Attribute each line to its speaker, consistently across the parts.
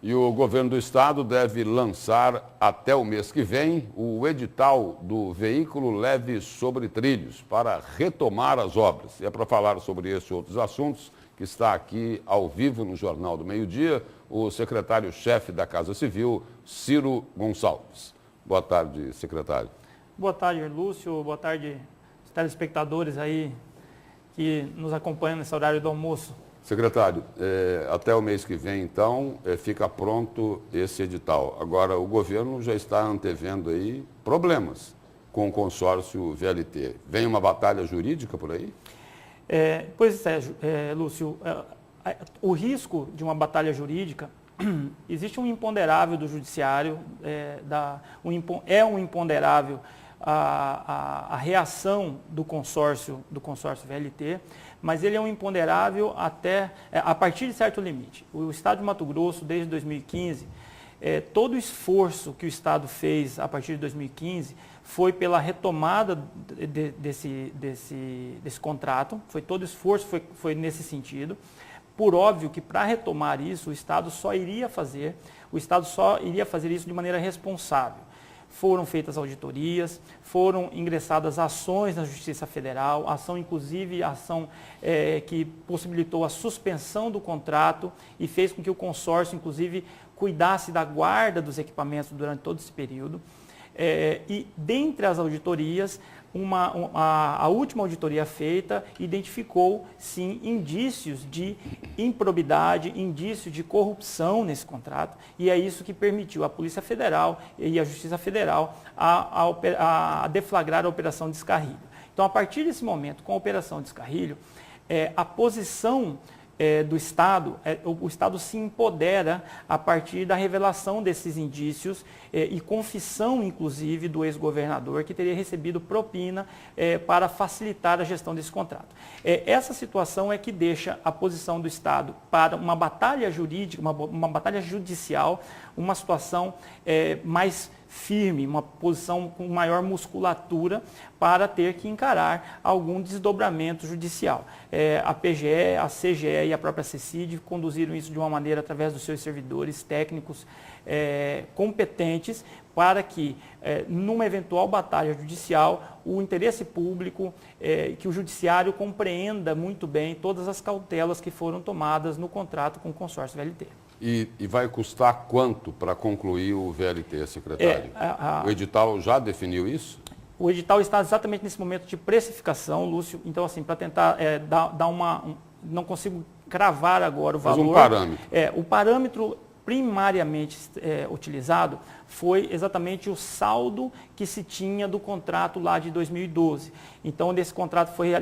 Speaker 1: E o governo do estado deve lançar até o mês que vem o edital do veículo leve sobre trilhos para retomar as obras. E é para falar sobre esses e outros assuntos que está aqui ao vivo no Jornal do Meio-Dia o secretário-chefe da Casa Civil, Ciro Gonçalves. Boa tarde, secretário.
Speaker 2: Boa tarde, Lúcio. Boa tarde, os telespectadores aí que nos acompanham nesse horário do almoço.
Speaker 1: Secretário, até o mês que vem, então, fica pronto esse edital. Agora, o governo já está antevendo aí problemas com o consórcio VLT. Vem uma batalha jurídica por aí?
Speaker 2: Pois é, Lúcio, o risco de uma batalha jurídica, existe um imponderável do judiciário, é um imponderável a reação do consórcio VLT, mas ele é um imponderável a partir de certo limite. O Estado de Mato Grosso, desde 2015, todo o esforço que o Estado fez a partir de 2015 foi pela retomada desse contrato, todo o esforço foi nesse sentido. Por óbvio que para retomar isso, o Estado só iria fazer isso de maneira responsável. Foram feitas auditorias, foram ingressadas ações na Justiça Federal, ação que possibilitou a suspensão do contrato e fez com que o consórcio, inclusive, cuidasse da guarda dos equipamentos durante todo esse período. E dentre as auditorias, a última auditoria feita identificou, sim, indícios de improbidade, indícios de corrupção nesse contrato, e é isso que permitiu à Polícia Federal e à Justiça Federal a deflagrar a Operação Descarrilho. Então, a partir desse momento, com a Operação Descarrilho, a posição do Estado, o Estado se empodera a partir da revelação desses indícios e confissão, inclusive, do ex-governador que teria recebido propina para facilitar a gestão desse contrato. Essa situação é que deixa a posição do Estado para uma batalha jurídica, uma batalha judicial, uma situação mais firme, uma posição com maior musculatura para ter que encarar algum desdobramento judicial. A PGE, a CGE e a própria CECID conduziram isso de uma maneira através dos seus servidores técnicos competentes para que, numa eventual batalha judicial, o interesse público, que o judiciário compreenda muito bem todas as cautelas que foram tomadas no contrato com o consórcio VLT.
Speaker 1: E vai custar quanto para concluir o VLT, secretário? O edital já definiu isso?
Speaker 2: O edital está exatamente nesse momento de precificação, Lúcio. Então, assim, para tentar dar não consigo cravar agora o valor.
Speaker 1: Mas um parâmetro.
Speaker 2: O parâmetro primariamente utilizado foi exatamente o saldo que se tinha do contrato lá de 2012. Então, desse contrato foi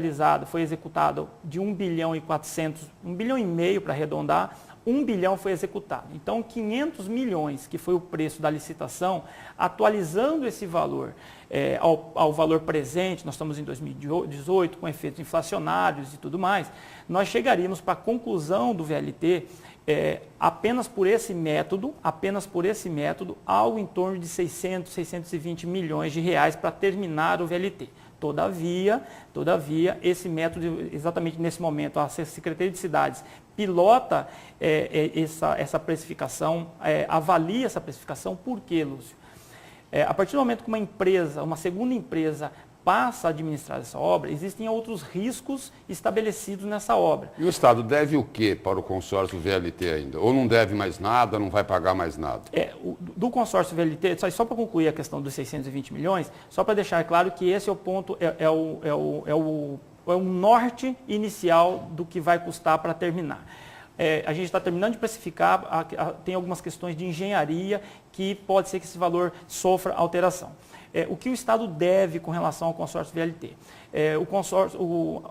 Speaker 2: executado de 1 bilhão e 400, 1 bilhão e meio para arredondar, 1 bilhão foi executado. Então, 500 milhões, que foi o preço da licitação, atualizando esse valor ao valor presente, nós estamos em 2018, com efeitos inflacionários e tudo mais, nós chegaríamos para a conclusão do VLT apenas por esse método, algo em torno de 600, 620 milhões de reais para terminar o VLT. Todavia, esse método, exatamente nesse momento, a Secretaria de Cidades pilota essa precificação, avalia essa precificação. Por quê, Lúcio? A partir do momento que uma segunda empresa passa a administrar essa obra, existem outros riscos estabelecidos nessa obra.
Speaker 1: E o Estado deve o quê para o consórcio VLT ainda? Ou não deve mais nada, não vai pagar mais nada?
Speaker 2: Do consórcio VLT, só para concluir a questão dos 620 milhões, só para deixar claro que esse é o ponto, é o norte inicial do que vai custar para terminar. A gente está terminando de precificar, tem algumas questões de engenharia que pode ser que esse valor sofra alteração. O que o Estado deve com relação ao consórcio VLT?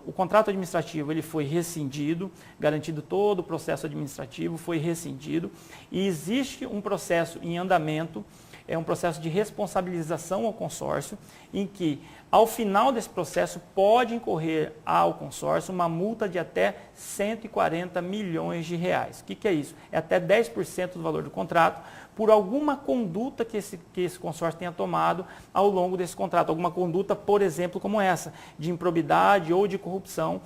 Speaker 2: O contrato administrativo ele foi rescindido, garantido todo o processo administrativo, foi rescindido, e existe um processo em andamento, um processo de responsabilização ao consórcio, em que, ao final desse processo, pode incorrer ao consórcio uma multa de até 140 milhões de reais. O que é isso? É até 10% do valor do contrato, por alguma conduta que esse consórcio tenha tomado ao longo desse contrato. Alguma conduta, por exemplo, como essa, de improbidade ou de corrupção,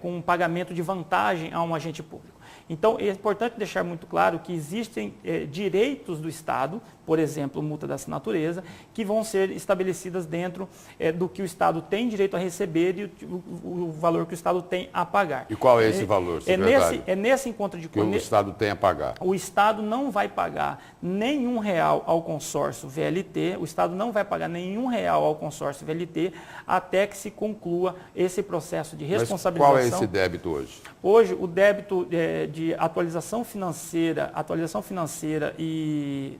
Speaker 2: com pagamento de vantagem a um agente público. Então, é importante deixar muito claro que existem direitos do Estado, por exemplo, multa dessa natureza, que vão ser estabelecidas dentro do que o Estado tem direito a receber e o valor que o Estado tem a pagar.
Speaker 1: E qual é esse valor, secretário?
Speaker 2: É nesse encontro de
Speaker 1: que o Estado tem a pagar.
Speaker 2: O Estado não vai pagar nenhum real ao consórcio VLT, o Estado não vai pagar nenhum real ao consórcio VLT até que se conclua esse processo de responsabilização.
Speaker 1: Mas qual é esse débito hoje?
Speaker 2: Hoje, o débito de atualização financeira e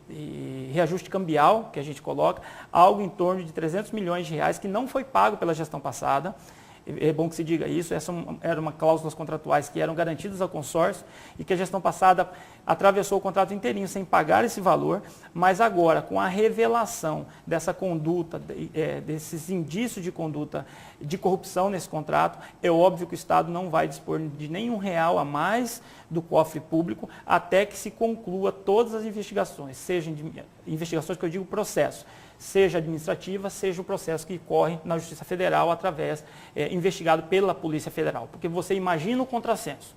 Speaker 2: reajuste cambial, que a gente coloca, algo em torno de 300 milhões de reais que não foi pago pela gestão passada. É bom que se diga isso, essa era uma cláusulas contratuais que eram garantidas ao consórcio e que a gestão passada atravessou o contrato inteirinho sem pagar esse valor, mas agora, com a revelação dessa conduta, desses indícios de conduta de corrupção nesse contrato, é óbvio que o Estado não vai dispor de nenhum real a mais do cofre público até que se conclua todas as investigações, sejam investigações que eu digo processo, seja administrativa, seja o processo que corre na Justiça Federal através, investigado pela Polícia Federal. Porque você imagina o contrassenso.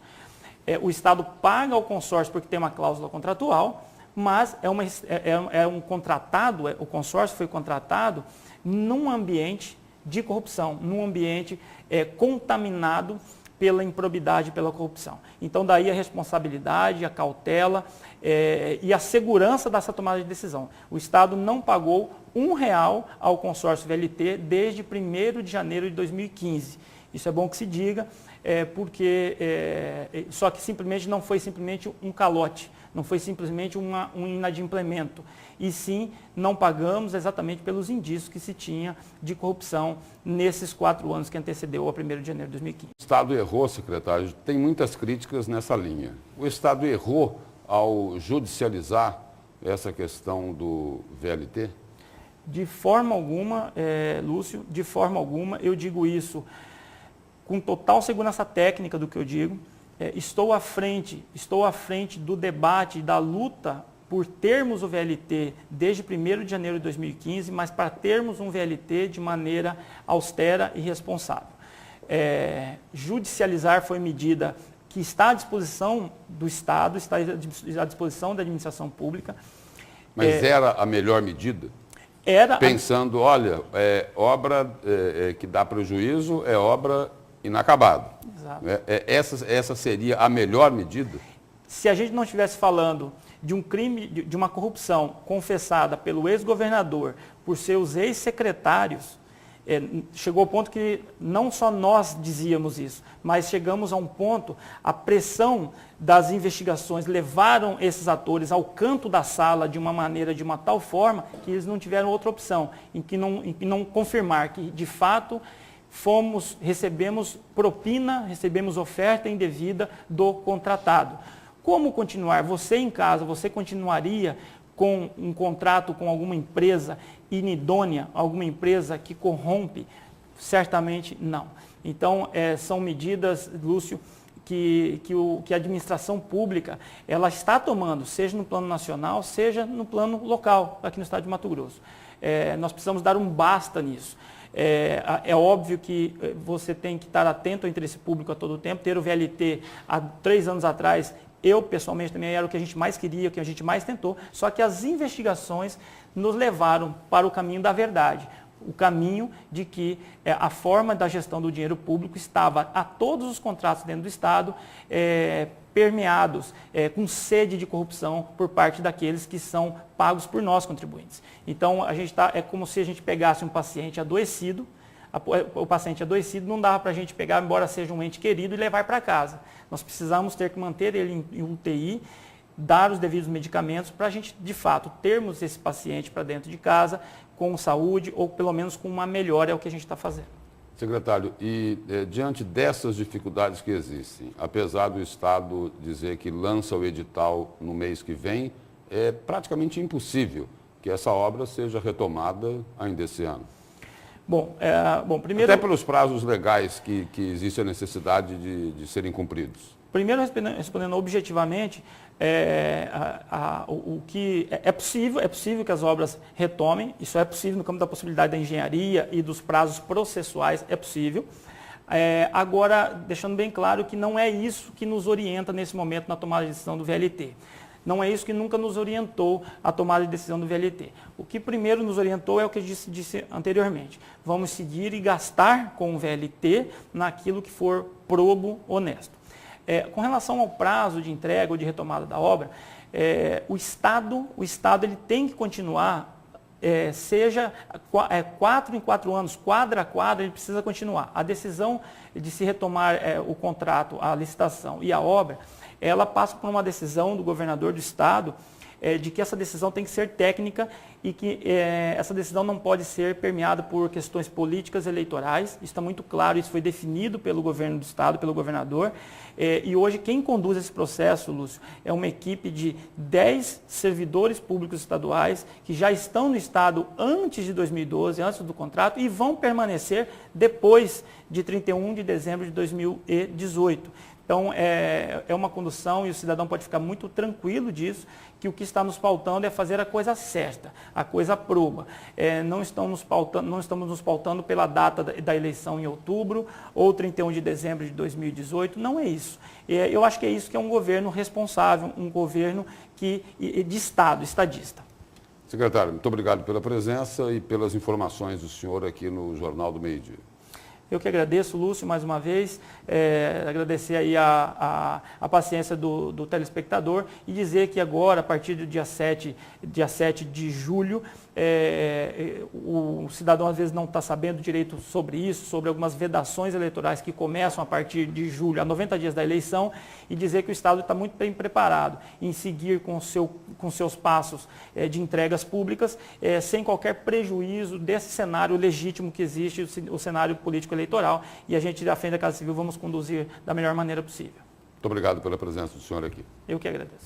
Speaker 2: O Estado paga ao consórcio porque tem uma cláusula contratual, mas um contratado, o consórcio foi contratado num ambiente de corrupção, num ambiente contaminado pela improbidade e pela corrupção. Então, daí a responsabilidade, a cautela e a segurança dessa tomada de decisão. O Estado não pagou R$1 ao consórcio VLT desde 1º de janeiro de 2015. Isso é bom que se diga, só que simplesmente não foi simplesmente um calote, não foi simplesmente um inadimplemento, e sim não pagamos exatamente pelos indícios que se tinha de corrupção nesses 4 anos que antecedeu a 1º de janeiro de 2015.
Speaker 1: O Estado errou, secretário, tem muitas críticas nessa linha. O Estado errou ao judicializar essa questão do VLT?
Speaker 2: De forma alguma, Lúcio, de forma alguma, eu digo isso com total segurança técnica do que eu digo. Estou à frente do debate, da luta por termos o VLT desde 1º de janeiro de 2015, mas para termos um VLT de maneira austera e responsável. Judicializar foi medida que está à disposição do Estado, está à disposição da administração pública.
Speaker 1: Mas era a melhor medida? Pensando, olha, obra que dá prejuízo é obra inacabada.
Speaker 2: Exato.
Speaker 1: Essa seria a melhor medida?
Speaker 2: Se a gente não estivesse falando de um crime, de uma corrupção confessada pelo ex-governador por seus ex-secretários, chegou ao ponto que não só nós dizíamos isso, mas chegamos a um ponto, a pressão das investigações levaram esses atores ao canto da sala de uma tal forma que eles não tiveram outra opção, em que não confirmar que de fato recebemos propina, recebemos oferta indevida do contratado. Como continuar? Você em casa, você continuaria com um contrato com alguma empresa inidônea, alguma empresa que corrompe? Certamente não. Então, são medidas, Lúcio, que a administração pública ela está tomando, seja no plano nacional, seja no plano local, aqui no estado de Mato Grosso. Nós precisamos dar um basta nisso. É óbvio que você tem que estar atento ao interesse público a todo tempo. Ter o VLT há 3 anos atrás, eu pessoalmente também era o que a gente mais queria, o que a gente mais tentou, só que as investigações nos levaram para o caminho da verdade. O caminho de que a forma da gestão do dinheiro público estava a todos os contratos dentro do Estado permeados, com sede de corrupção por parte daqueles que são pagos por nós, contribuintes. Então, é como se a gente pegasse um paciente adoecido, o paciente adoecido não dava para a gente pegar, embora seja um ente querido, e levar para casa. Nós precisamos ter que manter ele em UTI, dar os devidos medicamentos para a gente, de fato, termos esse paciente para dentro de casa, com saúde ou pelo menos com uma melhora, é o que a gente está fazendo.
Speaker 1: Secretário, e diante dessas dificuldades que existem, apesar do Estado dizer que lança o edital no mês que vem, é praticamente impossível que essa obra seja retomada ainda esse ano.
Speaker 2: Bom, primeiro...
Speaker 1: Até pelos prazos legais que existe a necessidade de serem cumpridos.
Speaker 2: Primeiro, respondendo objetivamente, o que é possível que as obras retomem, isso é possível no campo da possibilidade da engenharia e dos prazos processuais, é possível. Agora, deixando bem claro que não é isso que nos orienta nesse momento na tomada de decisão do VLT. Não é isso que nunca nos orientou a tomada de decisão do VLT. O que primeiro nos orientou é o que eu disse anteriormente. Vamos seguir e gastar com o VLT naquilo que for probo, honesto. Com relação ao prazo de entrega ou de retomada da obra, o Estado ele tem que continuar, seja 4 em 4 anos, quadra a quadra, ele precisa continuar. A decisão de se retomar o contrato, a licitação e a obra, ela passa por uma decisão do governador do Estado, de que essa decisão tem que ser técnica e que essa decisão não pode ser permeada por questões políticas eleitorais. Isso está muito claro, isso foi definido pelo governo do Estado, pelo governador. E hoje quem conduz esse processo, Lúcio, é uma equipe de 10 servidores públicos estaduais que já estão no Estado antes de 2012, antes do contrato, e vão permanecer depois de 31 de dezembro de 2018. Então, é uma condução e o cidadão pode ficar muito tranquilo disso, que o que está nos pautando é fazer a coisa certa, a coisa proba. Não estamos nos pautando pela data da eleição em outubro ou 31 de dezembro de 2018, não é isso. Eu acho que é isso que é um governo responsável, um governo de Estado, estadista.
Speaker 1: Secretário, muito obrigado pela presença e pelas informações do senhor aqui no Jornal do Meio-Dia.
Speaker 2: Eu que agradeço, Lúcio, mais uma vez, agradecer aí a paciência do telespectador e dizer que agora, a partir do dia 7 de julho, o cidadão às vezes não está sabendo direito sobre isso, sobre algumas vedações eleitorais que começam a partir de julho, a 90 dias da eleição, e dizer que o Estado está muito bem preparado em seguir com seus passos de entregas públicas, sem qualquer prejuízo desse cenário legítimo que existe, o cenário político-eleitoral, e a gente, da frente da Casa Civil, vamos conduzir da melhor maneira possível.
Speaker 1: Muito obrigado pela presença do senhor aqui.
Speaker 2: Eu que agradeço.